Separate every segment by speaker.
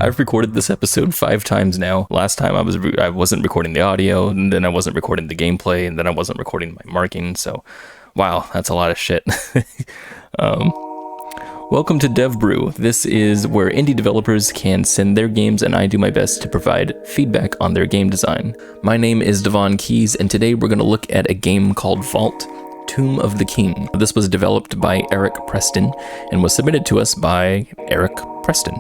Speaker 1: I've recorded this episode 5 times now. Last time I wasn't recording the audio, and then I wasn't recording the gameplay, and then I wasn't recording my marking. So, wow, that's a lot of shit. Welcome to Brew. This is where indie developers can send their games, and I do my best to provide feedback on their game design. My name is Devon Keys, and today we're going to look at a game called Vault: Tomb of the King. This was developed by Erich Preston and was submitted to us by Erich Preston.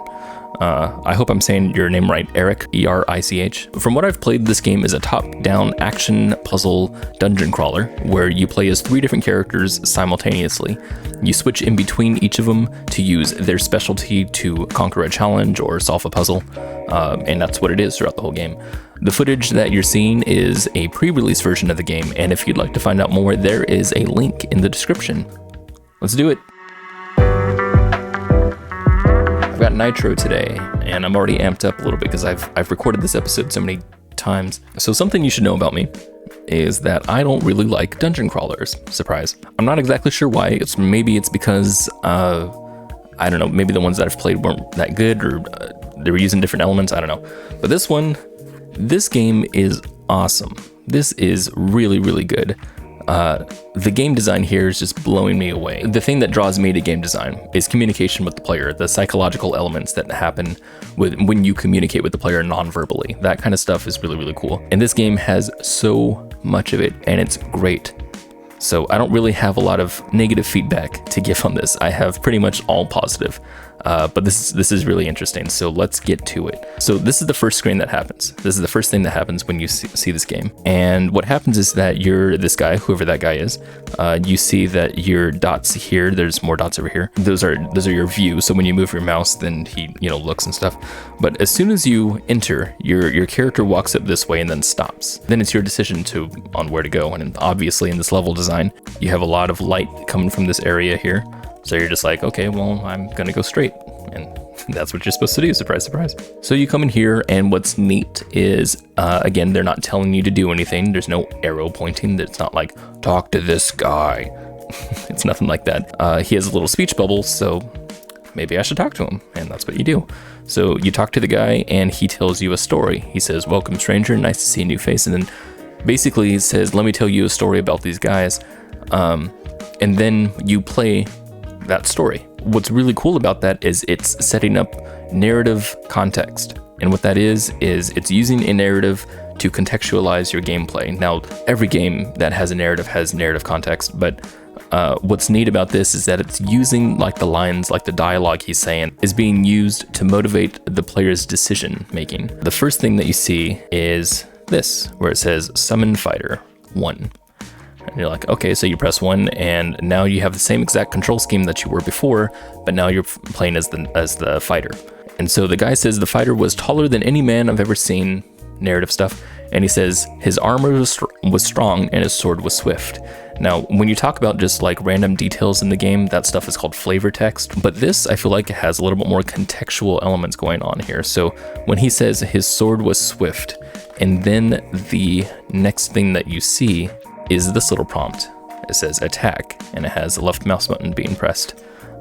Speaker 1: I hope I'm saying your name right, Erich, E-R-I-C-H. From what I've played, this game is a top-down action puzzle dungeon crawler where you play as 3 different characters simultaneously. You switch in between each of them to use their specialty to conquer a challenge or solve a puzzle, and that's what it is throughout the whole game. The footage that you're seeing is a pre-release version of the game, and if you'd like to find out more, there is a link in the description. Let's do it. I've got Nitro today, and I'm already amped up a little bit because I've recorded this episode so many times. So something you should know about me is that I don't really like dungeon crawlers. Surprise. I'm not exactly sure why. Maybe it's because, I don't know, maybe the ones that I've played weren't that good, or they were using different elements, I don't know. But this game is awesome. This is really, really good. The game design here is just blowing me away. The thing that draws me to game design is communication with the player, the psychological elements that happen when you communicate with the player non-verbally. That kind of stuff is really, really cool. And this game has so much of it, and it's great. So I don't really have a lot of negative feedback to give on this. I have pretty much all positive. But this is really interesting, so let's get to it. So this is the first screen that happens. This is the first thing that happens when you see this game. And what happens is that you're this guy, whoever that guy is. You see that your dots here, there's more dots over here. Those are your view. So when you move your mouse, then he looks and stuff. But as soon as you enter, your character walks up this way and then stops. Then it's your decision on where to go. And obviously in this level design, you have a lot of light coming from this area here. So you're just like, okay, well, I'm gonna go straight. And that's what you're supposed to do, surprise, surprise. So you come in here, and what's neat is, again, they're not telling you to do anything. There's no arrow pointing. It's not like, talk to this guy. It's nothing like that. He has a little speech bubble, so maybe I should talk to him. And that's what you do. So you talk to the guy, and he tells you a story. He says, welcome, stranger, nice to see a new face. And then basically he says, let me tell you a story about these guys. And then you play that story. What's really cool about that is it's setting up narrative context. And what that is it's using a narrative to contextualize your gameplay. Now, every game that has a narrative has narrative context, but what's neat about this is that it's using like the lines, like the dialogue he's saying, is being used to motivate the player's decision making. The first thing that you see is this, where it says Summon Fighter 1. And you're like, okay, so you press 1, and now you have the same exact control scheme that you were before, but now you're playing as the fighter. And so the guy says the fighter was taller than any man I've ever seen, narrative stuff, and he says his armor was strong and his sword was swift. Now, when you talk about just like random details in the game, that stuff is called flavor text, but this, I feel like it has a little bit more contextual elements going on here. So when he says his sword was swift, and then the next thing that you see is this little prompt. It says attack, and it has the left mouse button being pressed.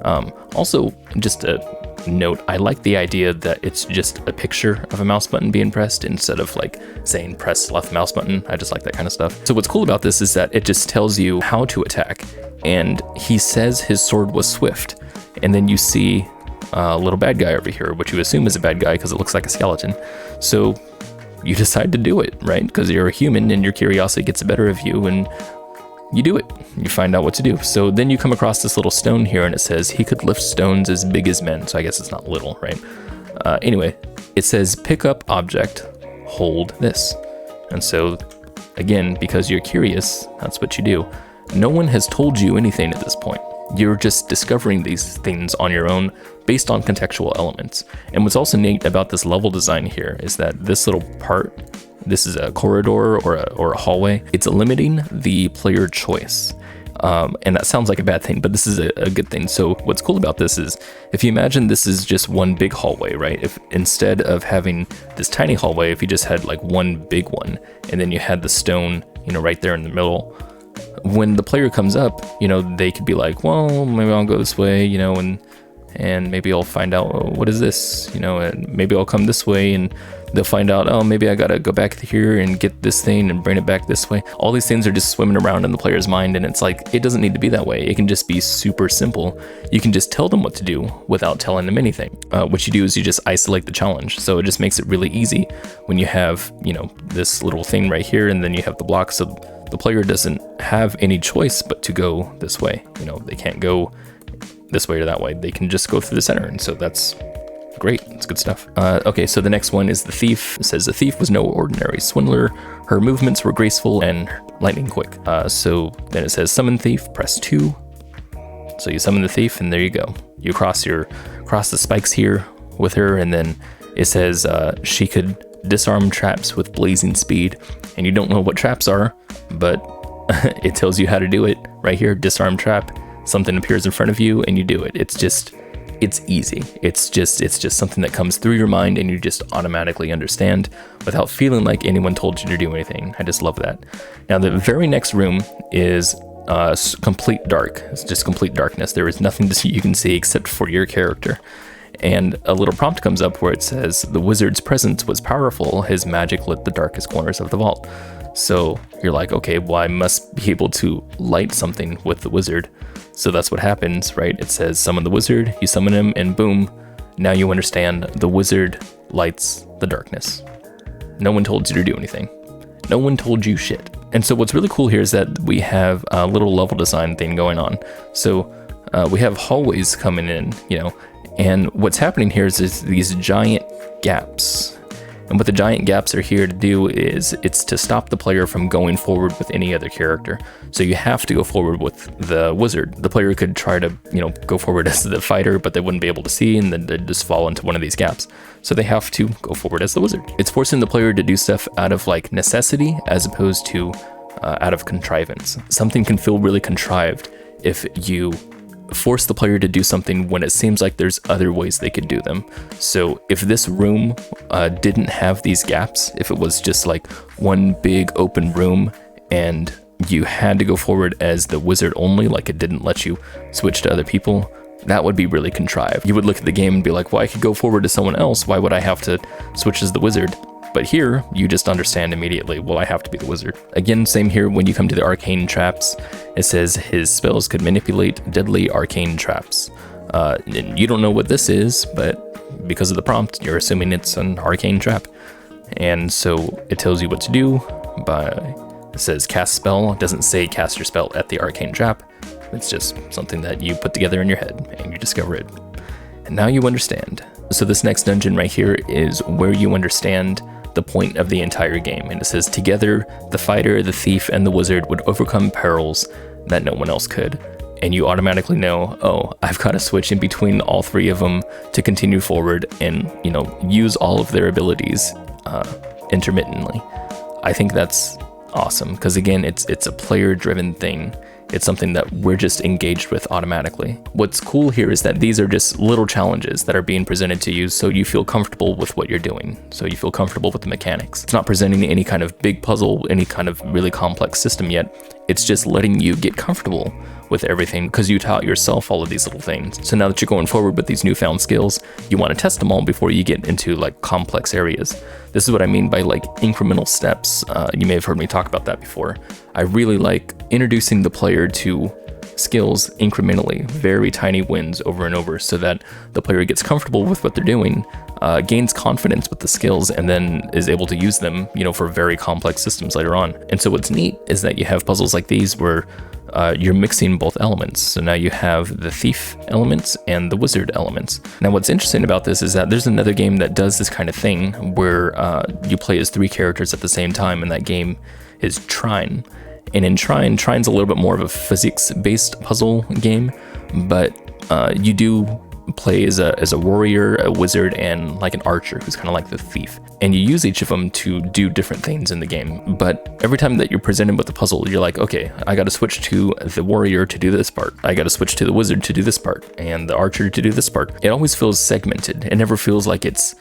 Speaker 1: Also, just a note, I like the idea that it's just a picture of a mouse button being pressed instead of like saying press left mouse button. I just like that kind of stuff. So what's cool about this is that it just tells you how to attack, and he says his sword was swift, and then you see a little bad guy over here, which you assume is a bad guy because it looks like a skeleton. So you decide to do it, right? Because you're a human and your curiosity gets the better of you, and you do it. You find out what to do. So then you come across this little stone here, and it says he could lift stones as big as men. So I guess it's not little, right? Anyway, it says pick up object, hold this. And so again, because you're curious, that's what you do. No one has told you anything at this point. You're just discovering these things on your own based on contextual elements. And what's also neat about this level design here is that this little part, this is a corridor or a hallway, it's limiting the player choice. And that sounds like a bad thing, but this is a good thing. So what's cool about this is, if you imagine this is just one big hallway, right? If instead of having this tiny hallway, if you just had like one big one, and then you had the stone, right there in the middle, when the player comes up, they could be like, well, maybe I'll go this way, and and maybe I'll find out, oh, what is this, and maybe I'll come this way, and they'll find out, oh, maybe I gotta go back here and get this thing and bring it back this way. All these things are just swimming around in the player's mind, and it's like, it doesn't need to be that way. It can just be super simple. You can just tell them what to do without telling them anything. What you do is you just isolate the challenge. So it just makes it really easy when you have, this little thing right here, and then you have the block. So the player doesn't have any choice but to go this way. They can't go this way or that way. They can just go through the center. And so that's great. It's good stuff. Okay, so the next one is the thief. It says the thief was no ordinary swindler. Her movements were graceful and lightning quick. So then it says summon thief, press 2. So you summon the thief, and there you go. You cross the spikes here with her, and then it says she could disarm traps with blazing speed. And you don't know what traps are, but it tells you how to do it right here. Disarm trap. Something appears in front of you, and you do it. It's easy. It's just something that comes through your mind, and you just automatically understand without feeling like anyone told you to do anything. I just love that. Now, the very next room is complete dark. It's just complete darkness. There is nothing you can see except for your character. And a little prompt comes up where it says, the wizard's presence was powerful. His magic lit the darkest corners of the vault. So you're like, okay, well, I must be able to light something with the wizard. So that's what happens, right? It says summon the wizard, you summon him, and boom, now you understand the wizard lights the darkness. No one told you to do anything. No one told you shit. And so what's really cool here is that we have a little level design thing going on. So we have hallways coming in, and what's happening here is these giant gaps. And what the giant gaps are here to do is it's to stop the player from going forward with any other character. So you have to go forward with the wizard. The player could try to, go forward as the fighter, but they wouldn't be able to see, and then they'd just fall into one of these gaps. So they have to go forward as the wizard. It's forcing the player to do stuff out of necessity as opposed to out of contrivance. Something can feel really contrived if you force the player to do something when it seems like there's other ways they could do them. So if this room didn't have these gaps, if it was just one big open room and you had to go forward as the wizard only, it didn't let you switch to other people, that would be really contrived. You would look at the game and be like, well, I could go forward to someone else. Why would I have to switch as the wizard? But here, you just understand immediately, well, I have to be the wizard. Again, same here when you come to the arcane traps. It says his spells could manipulate deadly arcane traps. And you don't know what this is, but because of the prompt, you're assuming it's an arcane trap. And so it tells you what to do. It says cast spell. It doesn't say cast your spell at the arcane trap. It's just something that you put together in your head and you discover it. And now you understand. So this next dungeon right here is where you understand the point of the entire game. And it says, together, the fighter, the thief, and the wizard would overcome perils that no one else could. And you automatically know, oh, I've got to switch in between all three of them to continue forward and, use all of their abilities intermittently. I think that's awesome, because again, it's a player-driven thing. It's something that we're just engaged with automatically. What's cool here is that these are just little challenges that are being presented to you so you feel comfortable with what you're doing. So you feel comfortable with the mechanics. It's not presenting any kind of big puzzle, any kind of really complex system yet. It's just letting you get comfortable with everything because you taught yourself all of these little things. So now that you're going forward with these newfound skills, you want to test them all before you get into complex areas. This is what I mean by incremental steps. You may have heard me talk about that before. I really like introducing the player to skills incrementally, very tiny wins over and over, so that the player gets comfortable with what they're doing, gains confidence with the skills, and then is able to use them, for very complex systems later on. And so what's neat is that you have puzzles like these where you're mixing both elements. So now you have the thief elements and the wizard elements. Now what's interesting about this is that there's another game that does this kind of thing where you play as three characters at the same time, and that game is Trine. And in Trine's a little bit more of a physics-based puzzle game, but you do play as a warrior, a wizard, and an archer who's kind of like the thief. And you use each of them to do different things in the game. But every time that you're presented with the puzzle, you're like, okay, I got to switch to the warrior to do this part. I got to switch to the wizard to do this part, and the archer to do this part. It always feels segmented. It never feels like it's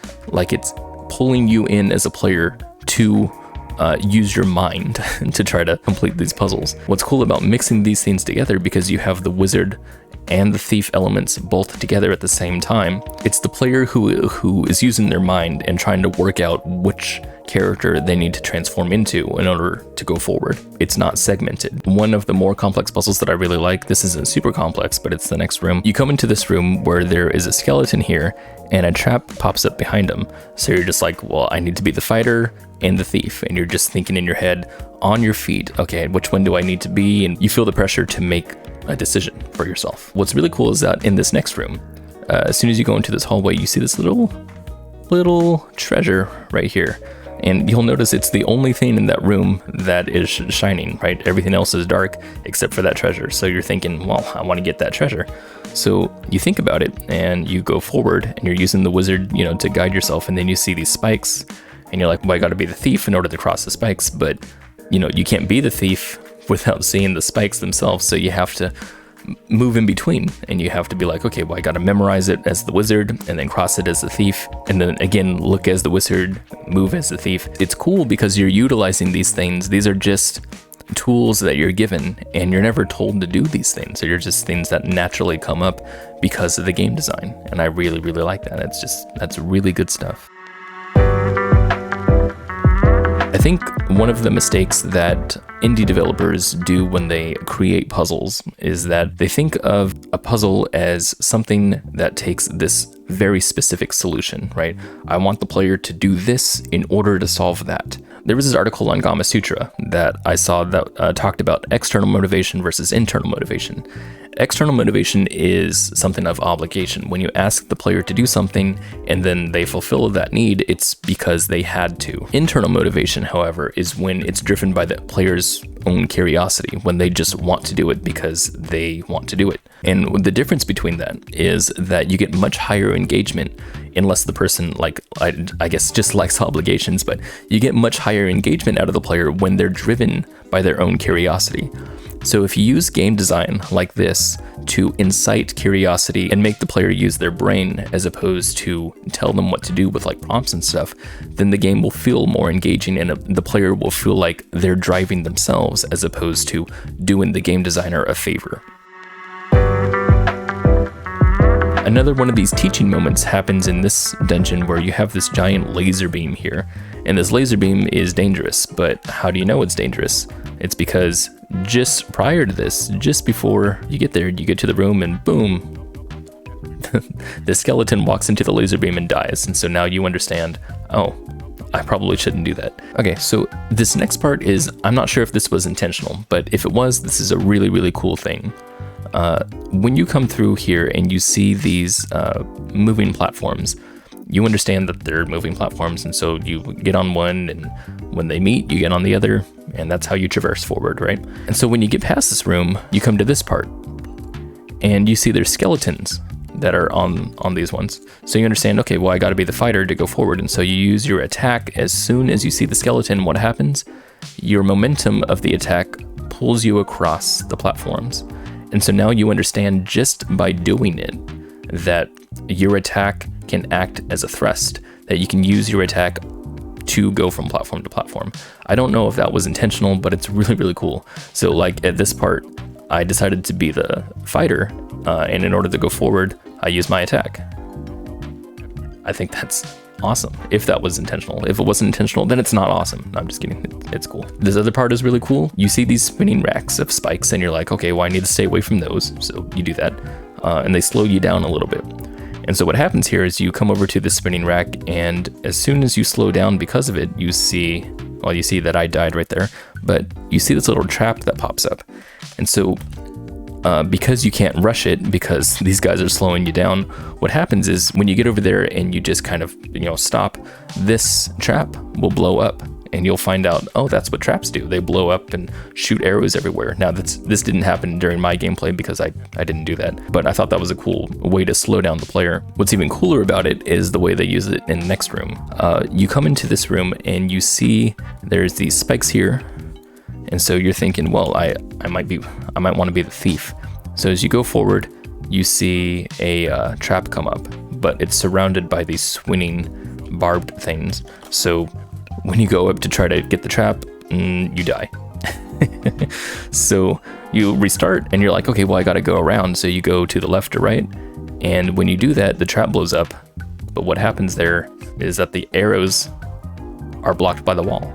Speaker 1: pulling you in as a player to use your mind to try to complete these puzzles. What's cool about mixing these things together, because you have the wizard and the thief elements both together at the same time, it's the player who is using their mind and trying to work out which character they need to transform into in order to go forward. It's not segmented. One of the more complex puzzles that I really like, this isn't super complex, but it's the next room. You come into this room where there is a skeleton here and a trap pops up behind him. So you're just like, well, I need to be the fighter and the thief. And you're just thinking in your head, on your feet, okay, which one do I need to be? And you feel the pressure to make a decision for yourself. What's really cool is that in this next room, as soon as you go into this hallway, you see this little treasure right here. And you'll notice it's the only thing in that room that is shining, right? Everything else is dark except for that treasure. So you're thinking, well, I want to get that treasure. So you think about it and you go forward and you're using the wizard, to guide yourself. And then you see these spikes and you're like, well, I got to be the thief in order to cross the spikes. But, you can't be the thief without seeing the spikes themselves. So you have to move in between and you have to be like, okay, well, I got to memorize it as the wizard and then cross it as the thief. And then again, look as the wizard, move as the thief. It's cool because you're utilizing these things. These are just tools that you're given and you're never told to do these things. So you're just things that naturally come up because of the game design. And I really, really like that. That's really good stuff. I think one of the mistakes that indie developers do when they create puzzles is that they think of a puzzle as something that takes this very specific solution, right? I want the player to do this in order to solve that. There was this article on Gama Sutra that I saw that talked about external motivation versus internal motivation. External motivation is something of obligation. When you ask the player to do something and then they fulfill that need, it's because they had to. Internal motivation, however, is when it's driven by the player's own curiosity, when they just want to do it because they want to do it. And the difference between that is that you get much higher engagement unless the person, I guess, just likes obligations, but you get much higher engagement out of the player when they're driven by their own curiosity. So if you use game design like this to incite curiosity and make the player use their brain as opposed to tell them what to do with prompts and stuff, then the game will feel more engaging and the player will feel like they're driving themselves as opposed to doing the game designer a favor. Another one of these teaching moments happens in this dungeon where you have this giant laser beam here. And this laser beam is dangerous, but how do you know it's dangerous? It's because just prior to this, just before you get there, you get to the room and boom, the skeleton walks into the laser beam and dies. And so now you understand, oh, I probably shouldn't do that. Okay, so this next part is, I'm not sure if this was intentional, but if it was, this is a really, really cool thing. When you come through here and you see these moving platforms, you understand that they're moving platforms, and so you get on one, and when they meet, you get on the other, and that's how you traverse forward, right? And so when you get past this room, you come to this part, and you see there's skeletons that are on these ones. So you understand, okay, well, I gotta be the fighter to go forward, and so you use your attack. As soon as you see the skeleton, what happens? Your momentum of the attack pulls you across the platforms. And so now you understand just by doing it that your attack can act as a thrust, that you can use your attack to go from platform to platform. I don't know if that was intentional, but it's really, really cool. So at this part, I decided to be the fighter, and in order to go forward, I use my attack. I think that's awesome, if that was intentional. If it wasn't intentional, then it's not awesome. I'm just kidding, it's cool. This other part is really cool. You see these spinning racks of spikes and you're like, okay, well, I need to stay away from those. So you do that, and they slow you down a little bit. And so what happens here is you come over to the spinning rack, and as soon as you slow down because of it, you see that I died right there, but you see this little trap that pops up. And so because you can't rush it because these guys are slowing you down, what happens is when you get over there and you just kind of, stop, this trap will blow up and you'll find out, oh, that's what traps do. They blow up and shoot arrows everywhere. Now this didn't happen during my gameplay because I didn't do that, but I thought that was a cool way to slow down the player. What's even cooler about it is the way they use it in the next room. You come into this room and you see there's these spikes here. And so you're thinking, well, I might want to be the thief. So as you go forward, you see a trap come up, but it's surrounded by these swinging barbed things. So when you go up to try to get the trap, you die. So you restart and you're like, okay, well, I gotta go around. So you go to the left or right. And when you do that, the trap blows up. But what happens there is that the arrows are blocked by the wall.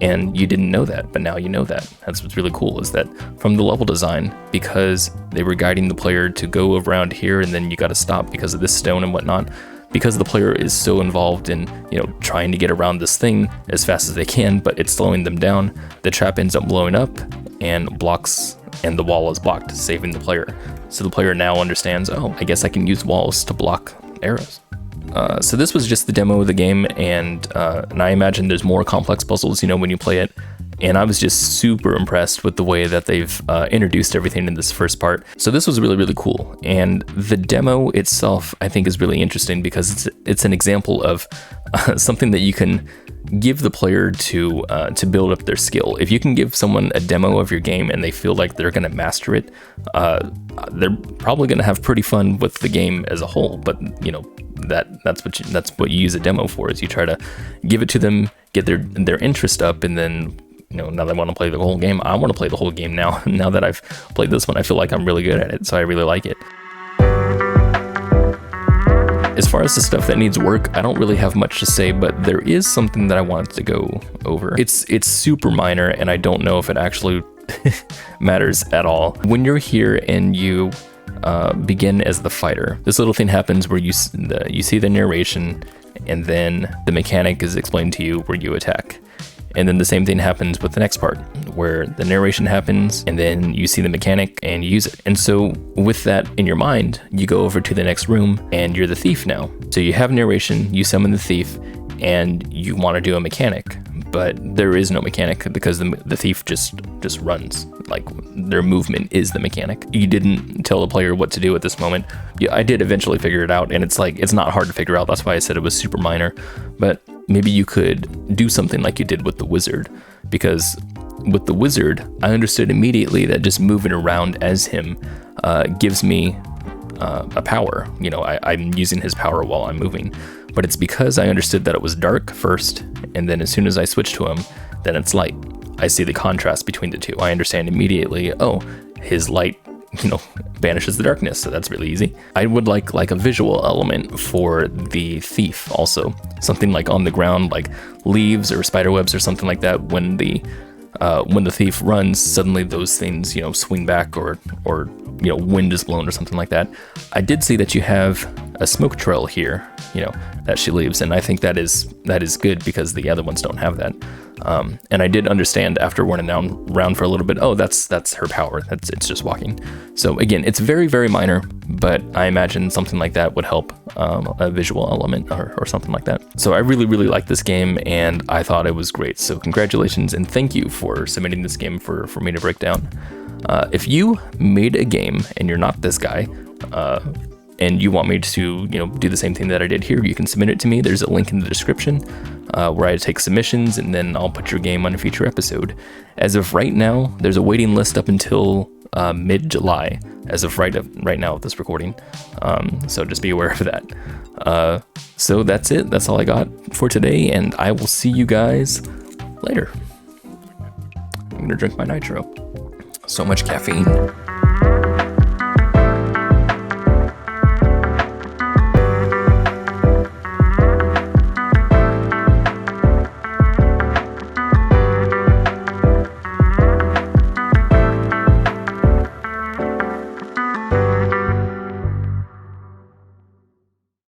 Speaker 1: And you didn't know that, but now you know that. That's what's really cool, is that from the level design, because they were guiding the player to go around here and then you gotta stop because of this stone and whatnot, because the player is so involved in, trying to get around this thing as fast as they can, but it's slowing them down, the trap ends up blowing up and blocks, and the wall is blocked, saving the player. So the player now understands, oh, I guess I can use walls to block arrows. So this was just the demo of the game, and I imagine there's more complex puzzles, when you play it. And I was just super impressed with the way that they've introduced everything in this first part. So this was really, really cool. And the demo itself, I think, is really interesting because it's an example of something that you can give the player to build up their skill. If you can give someone a demo of your game and they feel like they're going to master it, they're probably going to have pretty fun with the game as a whole. But that's what you use a demo for, is you try to give it to them, get their interest up, and then now they want to play the whole game. I want to play the whole game now. Now that I've played this one, I feel like I'm really good at it, so I really like it. As far as the stuff that needs work, I don't really have much to say, but there is something that I wanted to go over. It's super minor, and I don't know if it actually matters at all. When you're here and you begin as the fighter, this little thing happens where you see the narration, and then the mechanic is explained to you where you attack. And then the same thing happens with the next part, where the narration happens, and then you see the mechanic and you use it. And so with that in your mind, you go over to the next room and you're the thief now. So you have narration, you summon the thief, and you want to do a mechanic, but there is no mechanic because the thief just runs. Like, their movement is the mechanic. You didn't tell the player what to do at this moment. Yeah, I did eventually figure it out, and it's not hard to figure out. That's why I said it was super minor. But maybe you could do something like you did with the wizard, because with the wizard, I understood immediately that just moving around as him gives me a power. I'm using his power while I'm moving, but it's because I understood that it was dark first, and then as soon as I switch to him, then it's light. I see the contrast between the two. I understand immediately, oh, his light, banishes the darkness, so that's really easy. I would like a visual element for the thief also. Something like on the ground, like leaves or spider webs or something like that. When the thief runs, suddenly those things, swing back, or wind is blown or something like that. I did see that you have a smoke trail here, that she leaves, and I think that is good because the other ones don't have that. And I did understand after running around for a little bit, oh, that's her power. It's just walking. So again, it's very, very minor, but I imagine something like that would help a visual element or something like that. So I really, really like this game, and I thought it was great. So congratulations, and thank you for submitting this game for me to break down. If you made a game and you're not this guy, and you want me to, do the same thing that I did here, you can submit it to me. There's a link in the description where I take submissions, and then I'll put your game on a future episode. As of right now, there's a waiting list up until mid-July, as of right now of this recording. So just be aware of that. So that's it. That's all I got for today, and I will see you guys later. I'm gonna drink my nitro. So much caffeine.